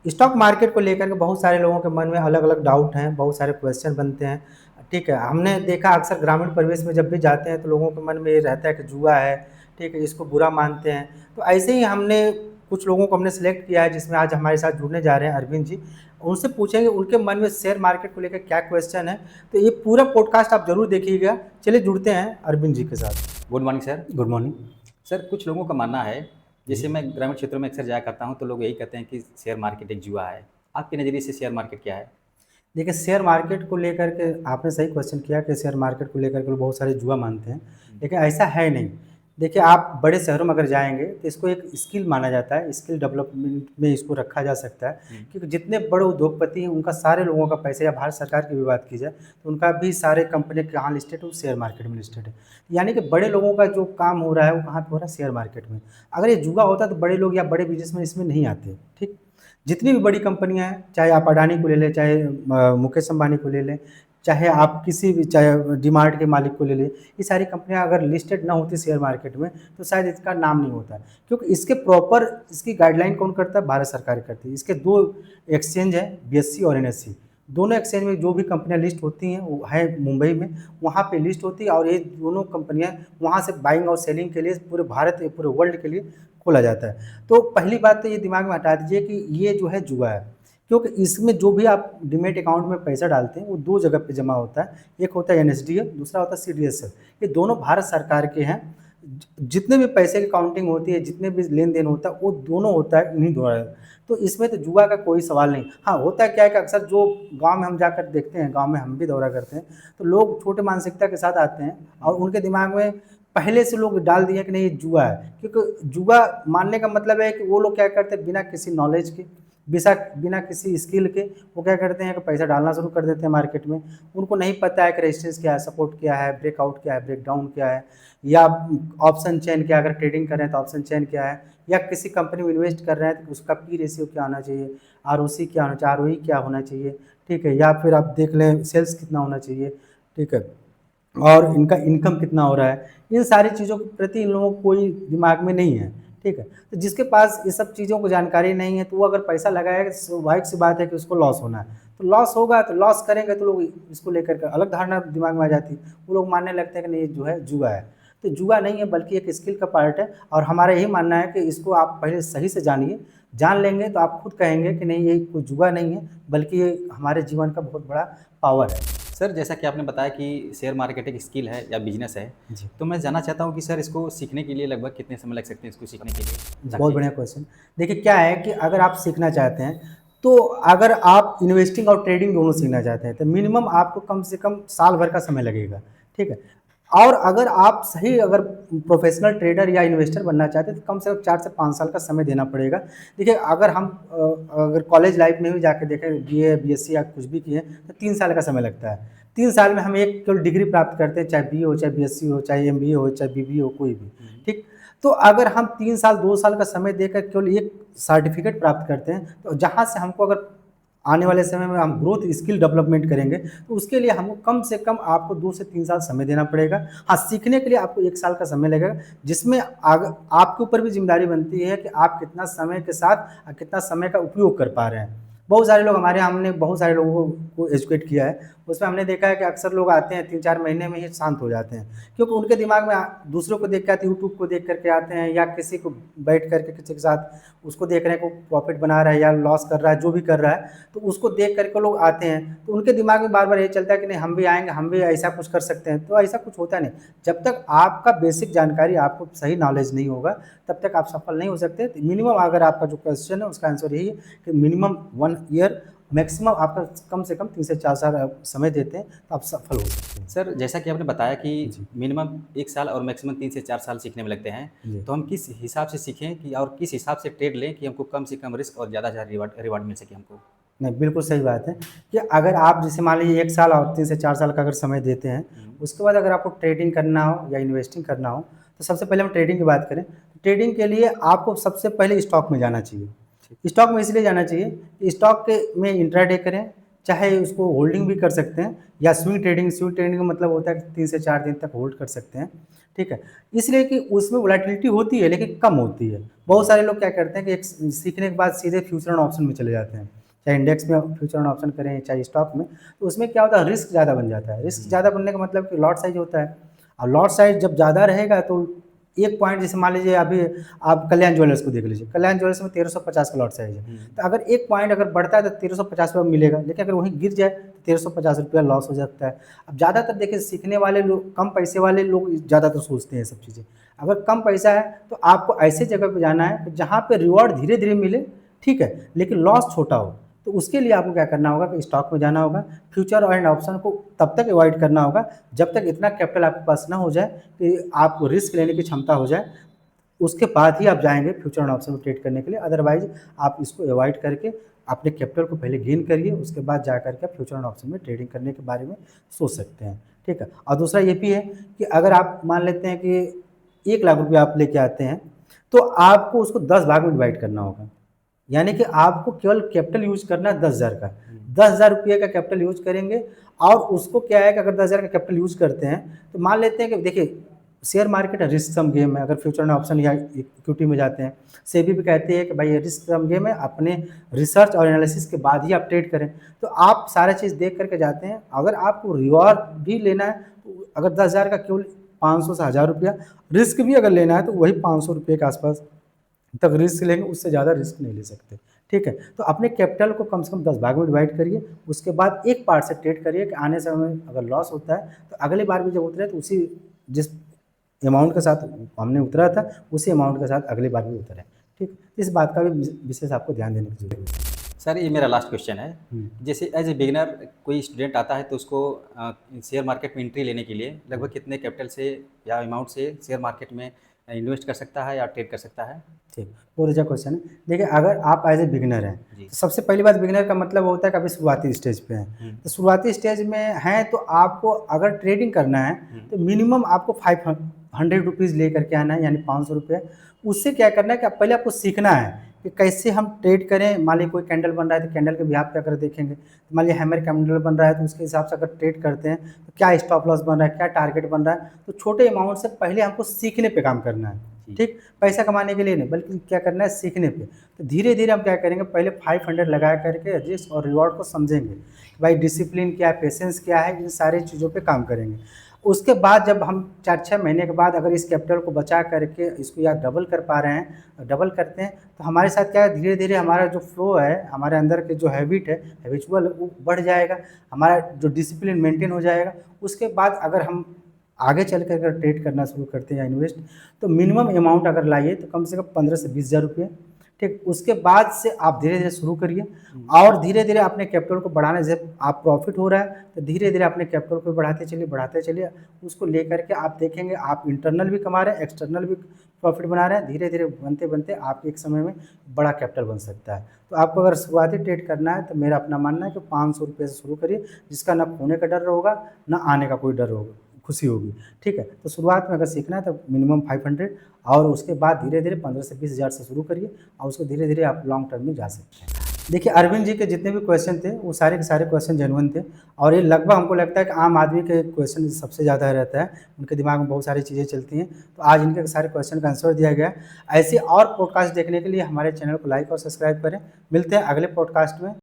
Stock market को लेकर के बहुत सारे लोगों के मन में अलग-अलग डाउट हैं, बहुत सारे क्वेश्चन बनते हैं। ठीक है, हमने देखा अक्सर ग्रामीण परिवेश में जब भी जाते हैं तो लोगों के मन में ये रहता है कि जुआ है, ठीक है, इसको बुरा मानते हैं। तो ऐसे ही हमने कुछ लोगों को हमने सेलेक्ट किया है जिसमें आज हमारे साथ जुड़ने जा रहे हैं अरविंद जी। उनसे पूछेंगे उनके मन में शेयर मार्केट को लेकर क्या क्वेश्चन है। तो ये पूरा पॉडकास्ट आप ज़रूर देखिएगा। चलिए जुड़ते हैं अरविंद जी के साथ। Good morning sir. Good morning. Sir कुछ लोगों का मानना है, जी। जैसे मैं ग्रामीण क्षेत्रों में अक्सर जाया करता हूँ तो लोग यही कहते हैं कि शेयर मार्केट एक जुआ है। आपके नज़रिए से शेयर मार्केट क्या है? देखिए, शेयर मार्केट को लेकर के आपने सही क्वेश्चन किया कि शेयर मार्केट को लेकर के लोग बहुत सारे जुआ मानते हैं, लेकिन ऐसा है नहीं। देखिए, आप बड़े शहरों में अगर जाएँगे तो इसको एक स्किल माना जाता है, स्किल डेवलपमेंट में इसको रखा जा सकता है। क्योंकि जितने बड़े उद्योगपति हैं उनका सारे लोगों का पैसा, या भारत सरकार की भी बात की जाए तो उनका भी सारे कंपनी कहाँ लिस्टेड है, वो शेयर मार्केट में लिस्टेड है। यानी कि बड़े लोगों का जो काम हो रहा है वो कहाँ पे हो रहा है, शेयर मार्केट में। अगर ये जुआ होता तो बड़े लोग या बड़े बिज़नेसमैन इसमें नहीं आते, ठीक? जितनी भी बड़ी कंपनियाँ हैं, चाहे आप अडानी को ले लें, चाहे मुकेश अंबानी को ले लें, चाहे आप किसी भी, चाहे डीमार्ट के मालिक को ले लें, ये सारी कंपनियाँ अगर लिस्टेड ना होती शेयर मार्केट में तो शायद इसका नाम नहीं होता। क्योंकि इसके प्रॉपर इसकी गाइडलाइन कौन करता है? भारत सरकार करती है। इसके 2 एक्सचेंज हैं, बीएसई और एनएसई। दोनों एक्सचेंज में जो भी कंपनियाँ लिस्ट होती हैं वो है मुंबई में, वहाँ पे लिस्ट होती है और ये दोनों कंपनियाँ वहाँ से बाइंग और सेलिंग के लिए पूरे भारत, पूरे वर्ल्ड के लिए खोला जाता है। तो पहली बात तो ये दिमाग में हटा दीजिए कि ये जो है जुआ है, क्योंकि इसमें जो भी आप डीमैट अकाउंट में पैसा डालते हैं वो 2 जगह पे जमा होता है। एक होता है एनएसडीएल, दूसरा होता है सीडीएसएल। ये दोनों भारत सरकार के हैं। जितने भी पैसे की काउंटिंग होती है, जितने भी लेन-देन होता है, वो दोनों होता है इन्हीं द्वारा। तो इसमें तो जुआ का कोई सवाल नहीं। हाँ, होता क्या है कि अक्सर जो गाँव में हम जाकर देखते हैं, गाँव में हम भी दौरा करते हैं, तो लोग छोटे मानसिकता के साथ आते हैं और उनके दिमाग में पहले से लोग डाल दिए कि नहीं ये जुआ है। क्योंकि जुआ मानने का मतलब है कि वो लोग क्या करते हैं, बिना किसी नॉलेज के, बिना किसी स्किल के वो क्या करते हैं कि पैसा डालना शुरू कर देते हैं मार्केट में। उनको नहीं पता है कि रेजिस्टेंस क्या है, सपोर्ट क्या है, ब्रेकआउट क्या है, ब्रेकडाउन क्या है, या ऑप्शन चेन क्या है, अगर ट्रेडिंग कर रहे हैं तो ऑप्शन चेन क्या है, या किसी कंपनी में इन्वेस्ट कर रहे हैं तो उसका पी रेशियो क्या होना चाहिए, आरओसी क्या होना चाहिए, आरओई क्या होना चाहिए, ठीक है, या फिर आप देख लें सेल्स कितना होना चाहिए, ठीक है, और इनका इनकम कितना हो रहा है। इन सारी चीज़ों के प्रति इन लोगों को कोई दिमाग में नहीं है, ठीक है। तो जिसके पास ये सब चीज़ों को जानकारी नहीं है तो वो अगर पैसा लगाएगा तो स्वाभाविक सी बात है कि उसको लॉस होना है। तो लॉस होगा तो लॉस करेंगे तो लोग इसको लेकर के अलग धारणा दिमाग में आ जाती है। वो लोग मानने लगते हैं कि नहीं ये जो है जुआ है। तो जुआ नहीं है बल्कि एक स्किल का पार्ट है, और हमारा यही मानना है कि इसको आप पहले सही से जानिए। जान लेंगे तो आप खुद कहेंगे कि नहीं ये कोई जुआ नहीं है, बल्कि ये हमारे जीवन का बहुत बड़ा पावर है। सर जैसा कि आपने बताया कि शेयर मार्केट एक स्किल है या बिजनेस है, जी। तो मैं जानना चाहता हूँ कि सर इसको सीखने के लिए लगभग कितने समय लग सकते हैं इसको सीखने के लिए, बहुत ताकि बढ़िया क्वेश्चन। देखिए क्या है कि अगर आप सीखना चाहते हैं, तो अगर आप इन्वेस्टिंग और ट्रेडिंग दोनों सीखना चाहते हैं तो मिनिमम आपको कम से कम साल भर का समय लगेगा, ठीक है। और अगर आप सही अगर प्रोफेशनल ट्रेडर या इन्वेस्टर बनना चाहते हैं तो कम से कम 4 से 5 साल का समय देना पड़ेगा। देखिए अगर हम अगर कॉलेज लाइफ में भी जाके देखें, बीए, बीएससी या कुछ भी किए तो 3 साल का समय लगता है। 3 साल में हम एक केवल डिग्री प्राप्त करते हैं, चाहे बीए हो, चाहे बीएससी हो, चाहे एमबीए हो, चाहे बीबीए हो, कोई भी, ठीक। तो अगर हम 3 साल 2 साल का समय देकर केवल एक सर्टिफिकेट प्राप्त करते हैं, तो जहाँ से हमको अगर आने वाले समय में हम ग्रोथ स्किल डेवलपमेंट करेंगे, तो उसके लिए हमको कम से कम आपको 2 से 3 साल समय देना पड़ेगा। हाँ, सीखने के लिए आपको 1 साल का समय लगेगा, जिसमें आपके ऊपर भी ज़िम्मेदारी बनती है कि आप कितना समय के साथ कितना समय का उपयोग कर पा रहे हैं। बहुत सारे लोग हमारे यहाँ, हमने बहुत सारे लोगों को एजुकेट किया है, उसमें हमने देखा है कि अक्सर लोग आते हैं 3-4 महीने में ही शांत हो जाते हैं। क्योंकि उनके दिमाग में दूसरों को देख के आते हैं, यूट्यूब को देख करके आते हैं, या किसी को बैठ करके किसी के साथ उसको देख रहे हैं को प्रॉफिट बना रहा है या लॉस कर रहा है, जो भी कर रहा है, तो उसको देख करके लोग आते हैं। तो उनके दिमाग में बार बार ये चलता है कि नहीं हम भी आएंगे, हम भी ऐसा कुछ कर सकते हैं। तो ऐसा कुछ होता नहीं। जब तक आपका बेसिक जानकारी, आपको सही नॉलेज नहीं होगा, तब तक आप सफल नहीं हो सकते। तो मिनिमम अगर आपका जो क्वेश्चन है उसका आंसर यही है कि मिनिमम 1 ईयर, मैक्सिमम आपका कम से कम 3 से 4 साल आप समय देते हैं तो आप सफल हो सकते हैं। सर जैसा कि आपने बताया कि जी। मिनिमम 1 साल और मैक्सिमम 3 से 4 साल सीखने में लगते हैं, जी। तो हम किस हिसाब से सीखें कि और किस हिसाब से ट्रेड लें कि हमको कम से कम रिस्क और ज़्यादा से ज़्यादा रिवार्ड मिल सके हमको? नहीं, बिल्कुल सही बात है कि अगर आप जैसे मान लीजिए 1 साल और 3 से 4 साल का अगर समय देते हैं, उसके बाद अगर आपको ट्रेडिंग करना हो या इन्वेस्टिंग करना हो, तो सबसे पहले हम ट्रेडिंग की बात करें। तो ट्रेडिंग के लिए आपको सबसे पहले स्टॉक में जाना चाहिए। स्टॉक में इसलिए जाना चाहिए कि स्टॉक के में इंट्राडे करें, चाहे उसको होल्डिंग भी कर सकते हैं या स्विंग ट्रेडिंग का मतलब होता है कि 3 से 4 दिन तक होल्ड कर सकते हैं, ठीक है। इसलिए कि उसमें वोलेटिलिटी होती है लेकिन कम होती है। बहुत सारे लोग क्या करते हैं कि एक सीखने के बाद सीधे फ्यूचर एंड ऑप्शन में चले जाते हैं, चाहे इंडेक्स में फ्यूचर एंड ऑप्शन करें चाहे स्टॉक में, तो उसमें क्या होता है रिस्क ज़्यादा बन जाता है। रिस्क ज़्यादा बनने का मतलब कि लॉट साइज होता है, और लॉट साइज जब ज़्यादा रहेगा तो एक पॉइंट, जैसे मान लीजिए अभी आप कल्याण ज्वेलर्स को देख लीजिए, कल्याण ज्वेलर्स में 1350 का लॉट साइज है, तो अगर एक पॉइंट अगर बढ़ता है तो 1350 रुपये मिलेगा, लेकिन अगर वहीं गिर जाए तो 1350 रुपया लॉस हो सकता है। अब ज़्यादातर देखिए सीखने वाले लोग, कम पैसे वाले लोग ज़्यादातर सोचते हैं ये सब चीज़ें। अगर कम पैसा है तो आपको ऐसे जगह पे जाना है जहाँ पे रिवॉर्ड धीरे धीरे मिले, ठीक है, लेकिन लॉस छोटा हो। तो उसके लिए आपको क्या करना होगा कि स्टॉक में जाना होगा, फ्यूचर एंड ऑप्शन को तब तक अवॉइड करना होगा जब तक इतना कैपिटल आपके पास ना हो जाए कि आपको रिस्क लेने की क्षमता हो जाए, उसके बाद ही आप जाएंगे फ्यूचर एंड ऑप्शन को ट्रेड करने के लिए। अदरवाइज आप इसको अवॉइड करके अपने कैपिटल को पहले गेन करिए, उसके बाद जा करके आप फ्यूचर एंड ऑप्शन में ट्रेडिंग करने के बारे में सोच सकते हैं, ठीक है। और दूसरा ये भी है कि अगर आप मान लेते हैं कि 1 लाख रुपये आप लेके आते हैं, तो आपको उसको 10 भाग में डिवाइड करना होगा, यानी कि आपको केवल कैपिटल यूज करना है 10,000 का, 10,000 रुपये का कैपिटल यूज करेंगे। और उसको क्या है कि अगर 10,000 का कैपिटल यूज करते हैं तो मान लेते हैं कि देखिए शेयर मार्केट रिस्क सम गेम है। अगर फ्यूचर एंड ऑप्शन या इक्विटी में जाते हैं, सेबी भी कहते हैं कि भाई ये रिस्क सम गेम है, अपने रिसर्च और एनालिसिस के बाद ही आप ट्रेड करें। तो आप सारा चीज़ देख करके जाते हैं। अगर आपको रिवॉर्ड भी लेना है तो अगर 10,000 का केवल 500 से 1,000 रुपया, रिस्क भी अगर लेना है तो वही 500 रुपये के आसपास तक रिस्क लेंगे, उससे ज़्यादा रिस्क नहीं ले सकते, ठीक है। तो अपने कैपिटल को कम से कम 10 भाग में डिवाइड करिए, उसके बाद एक पार्ट से ट्रेड करिए कि आने समय में अगर लॉस होता है तो अगली बार भी जब उतरे तो उसी जिस अमाउंट के साथ हमने उतरा था उसी अमाउंट के साथ अगली बार भी उतरे, ठीक। इस बात का भी विशेष आपको ध्यान देने की जरूरत है। सर ये मेरा लास्ट क्वेश्चन है, जैसे एज ए बिगिनर कोई स्टूडेंट आता है तो उसको शेयर मार्केट में एंट्री लेने के लिए लगभग कितने कैपिटल से या अमाउंट से शेयर मार्केट में इन्वेस्ट कर सकता है या ट्रेड कर सकता है? ठीक, बहुत अच्छा क्वेश्चन है। देखिए अगर आप एज ए बिगिनर हैं जी। तो सबसे पहली बात, बिगिनर का मतलब होता है कि अभी शुरुआती स्टेज पे हैं। तो शुरुआती स्टेज में हैं तो आपको अगर ट्रेडिंग करना है तो मिनिमम आपको 500 रुपीज़ ले करके आना है, यानी 500 रुपये। उससे क्या करना है कि पहले आपको सीखना है कि कैसे हम ट्रेड करें। मान लीजिए कोई कैंडल बन रहा है तो कैंडल के बिहाफ पे अगर देखेंगे, तो मान लीजिए हैमर कैंडल बन रहा है तो उसके हिसाब से अगर ट्रेड करते हैं तो क्या स्टॉप लॉस बन रहा है, क्या टारगेट बन रहा है। तो छोटे अमाउंट से पहले हमको सीखने पे काम करना है, ठीक, पैसा कमाने के लिए नहीं, बल्कि क्या करना है सीखने पे। तो धीरे धीरे हम क्या करेंगे, पहले 500 लगा करके रिस्क और रिवॉर्ड को समझेंगे, भाई डिसिप्लिन क्या है, पेशेंस क्या है, इन सारी चीज़ों पे काम करेंगे। उसके बाद जब हम 4-6 महीने के बाद अगर इस कैपिटल को बचा करके इसको या डबल कर पा रहे हैं, डबल करते हैं, तो हमारे साथ क्या है, धीरे धीरे हमारा जो फ्लो है, हमारे अंदर के जो हैबिट है, हैबिचुअल, वो बढ़ जाएगा, हमारा जो डिसिप्लिन मेंटेन हो जाएगा। उसके बाद अगर हम आगे चल कर अगर ट्रेड करना शुरू करते हैं या इन्वेस्ट, तो मिनिमम अमाउंट अगर लाइए तो कम से कम 15 से 20,000 रुपये, ठीक। उसके बाद से आप धीरे धीरे शुरू करिए और धीरे धीरे अपने कैपिटल को बढ़ाने, जब आप प्रॉफिट हो रहा है तो धीरे धीरे अपने कैपिटल को बढ़ाते चलिए। उसको लेकर के आप देखेंगे आप इंटरनल भी कमा रहे हैं, एक्सटर्नल भी प्रॉफिट बना रहे हैं। धीरे धीरे बनते बनते आप एक समय में बड़ा कैपिटल बन सकता है। तो आपको अगर शुरुआती ट्रेड करना है तो मेरा अपना मानना है कि 500 रुपये से शुरू करिए, जिसका ना खोने का डर होगा ना आने का कोई डर होगा, खुशी होगी, ठीक है। तो शुरुआत में अगर सीखना है तो मिनिमम 500, और उसके बाद धीरे धीरे 15 से 20,000 से शुरू करिए और उसको धीरे धीरे आप लॉन्ग टर्म में जा सकते हैं। देखिए अरविंद जी के जितने भी क्वेश्चन थे वो सारे के सारे क्वेश्चन जेन्युइन थे, और ये लगभग हमको लगता है कि आम आदमी के क्वेश्चन सबसे ज़्यादा रहता है, उनके दिमाग में बहुत सारी चीज़ें चलती हैं। तो आज इनके सारे क्वेश्चन का आंसर दिया गया है। ऐसे और पॉडकास्ट देखने के लिए हमारे चैनल को लाइक और सब्सक्राइब करें। मिलते हैं अगले पॉडकास्ट में।